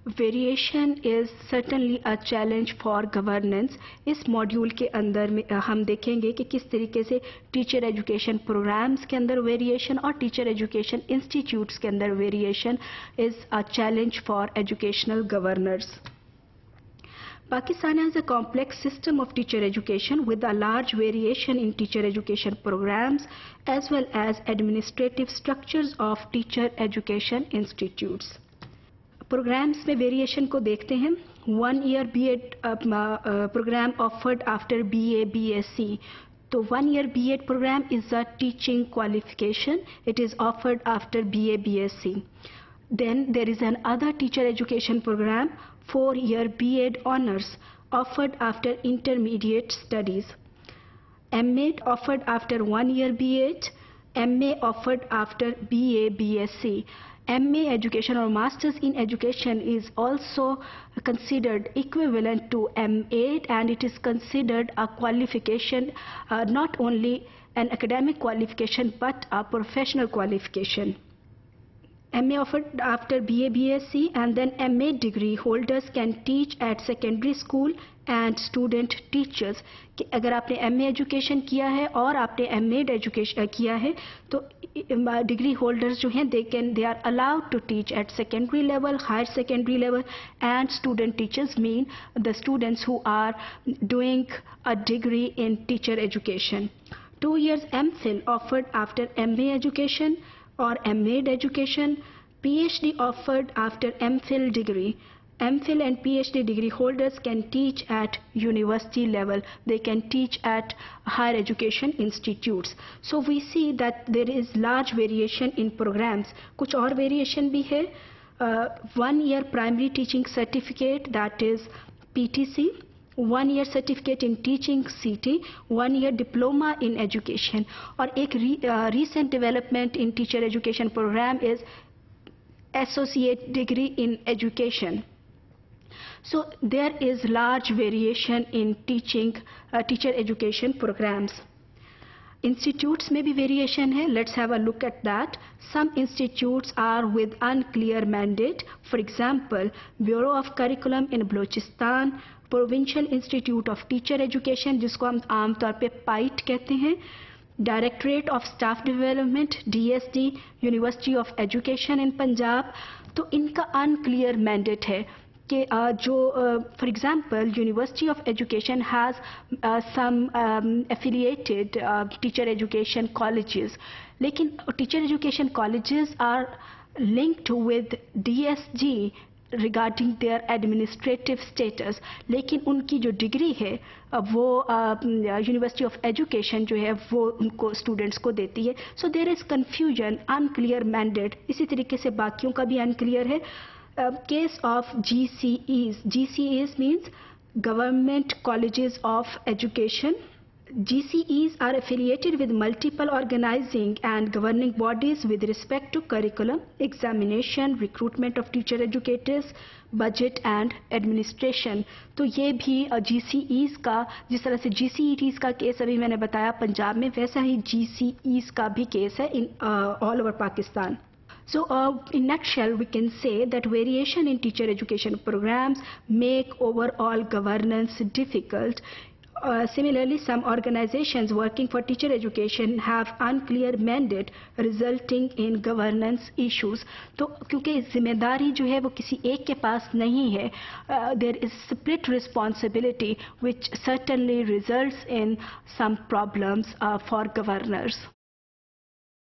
Variation is certainly a challenge for governance. इस module के अंदर में हम देखेंगे कि किस तरीके से टीचर एजुकेशन प्रोग्राम्स के अंदर वेरिएशन और टीचर एजुकेशन इंस्टीट्यूट्स के अंदर variation is a challenge for educational governors. Pakistan has a complex system of teacher education with a large variation in teacher education programs as well as administrative structures of teacher education institutes. Programs में variation को देखते हैं। 1 year B.Ed program offered after BA BSc. तो 1 year B.Ed program is a teaching qualification. It is offered after BA BSc. Then there is another teacher education program, 4 year B.Ed honors, offered after intermediate studies. M.Ed offered after 1 year B.Ed, M.A. offered after BA BSc. MA education or Masters in Education is also considered equivalent to M.Ed, and it is considered a qualification, not only an academic qualification but a professional qualification. MA offered after BA BSc, and then MA degree holders can teach at secondary school and student teachers. कि अगर आपने MA education किया है और आपने M.Ed education किया है तो डिग्री होल्डर्स जो हैं they are allowed to teach at secondary level, higher secondary level, and student teachers mean the students who are doing a degree in teacher education. 2 years MPhil offered after MA education or M.Ed education, PhD offered after MPhil degree. MPhil and PhD degree holders can teach at university level. They can teach at higher education institutes. So we see that there is large variation in programs. कुछ और variation भी है। 1 year primary teaching certificate, that is PTC. 1 year certificate in teaching CT, 1 year diploma in education. और एक recent development in teacher education program is associate degree in education. So there is large variation in teacher education programs. Institutes में भी variation है. Let's have a look at that. Some institutes are with unclear mandate. For example, Bureau of Curriculum in Balochistan, Provincial Institute of Teacher Education जिसको हम आमतौर पे PITE कहते हैं, Directorate of Staff Development DSD, University of Education in Punjab. तो इनका unclear mandate है कि जो for example University of Education has some affiliated teacher education colleges, लेकिन teacher education colleges are linked with DSG regarding their administrative status, लेकिन उनकी जो degree है वो यूनिवर्सिटी ऑफ एजुकेशन जो है वो उनको स्टूडेंट्स को देती है. So there is confusion, unclear mandate. इसी तरीके से बाकियों का भी अनक्लियर है. Case of GCEs. GCEs means Government Colleges of Education. GCEs are affiliated with multiple organizing and governing bodies with respect to curriculum, examination, recruitment of teacher educators, budget and administration. तो ये भी GCEs का, जिस तरह से GCETs का case अभी मैंने बताया पंजाब में, वैसा ही GCEs का भी केस है in all over Pakistan. So in nutshell, we can say that variation in teacher education programs make overall governance difficult. Similarly, some organizations working for teacher education have unclear mandate resulting in governance issues. तो क्योंकि जिम्मेदारी जो है वो किसी एक के पास नहीं है, there is split responsibility which certainly results in some problems for governors.